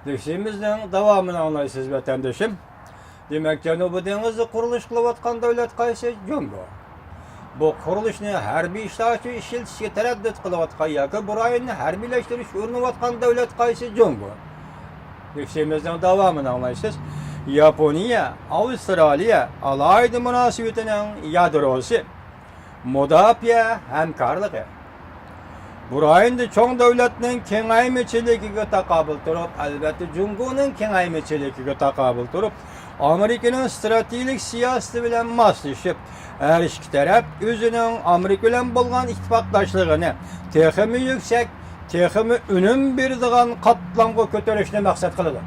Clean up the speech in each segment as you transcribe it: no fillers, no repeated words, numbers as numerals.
Döşemizden devamını anlaysız vatandaşım. Demek Janubi Deniz'de kuruluş kılıvatkan devlet kaysi Jungo. Bu kuruluşni harbiy iştaşı işiltişe tereddüt kılıvatkan yakı burayını harbiyleştiriş ürünüvatkan devlet kaysi Jungo. Döşemizden devamını anlaysız. Yaponiya, Avustralya alaydı münasebetinin yadrosu. Mudafiye hemkarlığı. Burayında çoğun devletinin kengaymeçiligiga takabıl turup, elbette Jungo'nun kengaymeçiligiga takabıl turup, Amerika'nın stratejik siyaseti bilen maslaşıp, her iki taraf özünün Amerika bilen bolgan ittifakdaşlığını teximi yüksek, teximi önüm berdigan katlamga kötörüşni maksat kılıdı.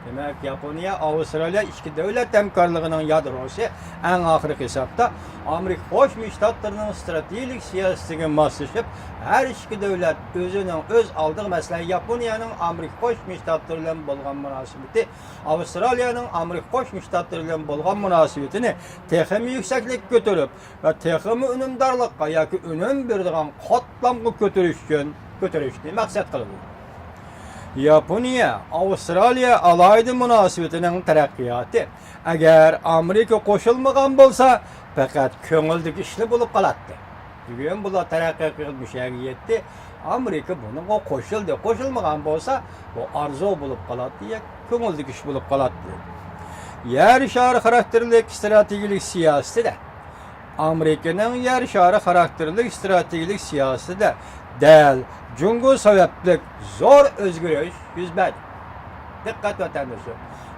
Demek Yaponiya, Avustralya iki devlet hemkarlığının yadrosu en ahırı hesapta Amerika Koşmuş Ştatlarının stratejik siyasetine maslaşıp her iki devlet özünün öz aldığı mesela Yaponiya'nın Amerika Koşmuş Ştatlarıyla bolgan münasebeti, Avustralya'nın Amerika Koşmuş Ştatlarıyla bolgan münasebetini teximi yükseklik götürüp ve teximi önümdarlıkka yoki önüm berdigan katlamga kötörüşni maksat kıldı. Yaponiya, Avustralya alaydı münasebetinin terakkiyatı. Eğer Amerika koşulmagan bolsa, fakat köngüldük işli bulup kalattı. Bugün bula terakki kılmış yetti. Amerika bunun koşuldu. Koşulmagan bolsa, bu arzu bulup kalattı ya köngüldük iş bulup kalattı. Yer şarı karakterlik stratejik siyaseti de Amerika'nın yer şarı karakterlik stratejik siyaseti de del Jungo sebeplik zor özgürlüğü yüzbedi. Dikkat vatandaşı.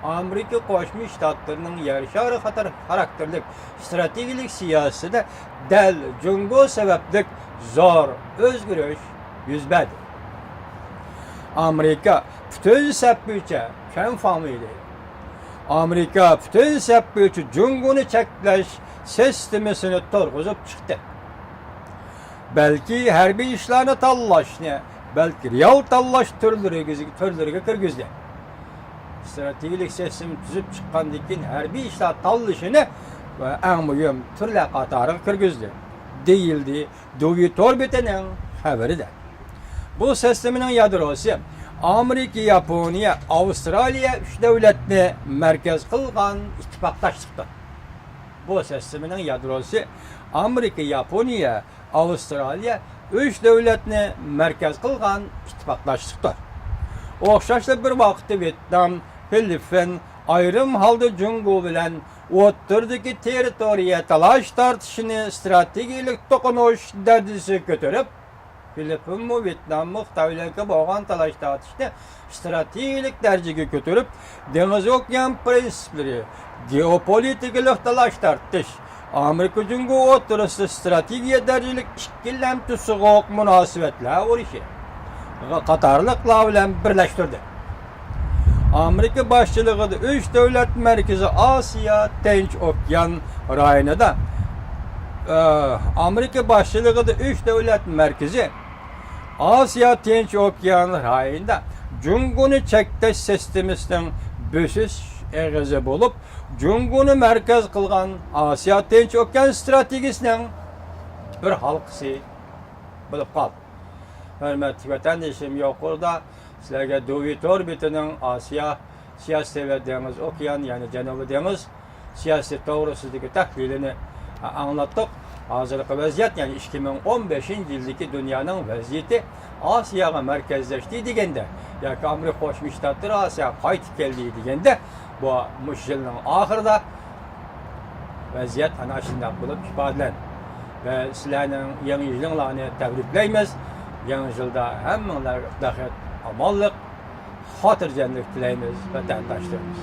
Amerika Koşmuş Ştatlarının yarışarı karakterlik stratejik siyaseti de del Jungo sebeplik zor özgürlüğü yüzbedi. Amerika bütün sepbüçe ken famili. Amerika bütün sepbüçe Jungo'nu çekleş sistemini torguzup çıktı. Belki harbiy işlerini tallaşını, belki real tallaş türleriga kirgizdi. Stratejik sistem tüzüp çıkkandan keyin harbiy işler tallashini ve en mühim türler qatoriga kirgizdi. Deyildi, Dovitor bitining xabaridir. Bu sistemning yadrosi Amerika, Yaponiya, Avustralya üç devletni merkez qilgan ittifaqdoshlikdir. Bu sistemning yadrosi Amerika, Yaponiya, Avustralya üç devletni merkez kılgan ittifaklaştıklar. Oxşaşlı bir vaxtda Vietnam, Filipin ayrım halda Jungo bilen o'ttirdagi territoriya talaş tartışını stratejik dokunuş derdisi götürüp Filipin mu Vietnam mu Xitoylarga bolgan talaş tartışını stratejik derecege götürüp deniz okyan prensipleri geopolitik talaş tartış Amerika Jungo o'rtasida strategiya derecalik ikkilamchi so'g'oq munosabatlar o'rishi qatorliqlar bilan birlashtirdi. Amerika boshchiligida 3 davlat markazi Osiyo Tinch okean rayonida Amerika boshchiligida 3 davlat markazi Osiyo Tinch okean rayonida Jungo'ni cheklash sistemasining bo'sish eg'izi bo'lib Jungo'ni markaz qilgan Osiyo Tinch okean strategiyasining bir halqasi bo'lib qoldi. Hurmatli vatandoshim, yuqorida sizlarga Dovitor bitining Osiyo siyosati va dengiz okean, ya'ni Janubiy dengiz siyosati to'g'risidagi tahlilini anlattık. Hozirgi vaziyat, ya'ni 2015-yildagi dunyoning vaziyati Osiyoga markazlashdi deganda yoki Amerika Qo'shma Shtatlari Osiyoga qaytib keldi deganda bu yilning oxirida vaziyat ana shunday bo'lib ifodalandi. Ve sizlarning yangi yilinglarni tabriklaymiz. Yangi yilda hammanglarga baxт, omonlik, xotirjamlik tilaymiz vatandoshlarimiz.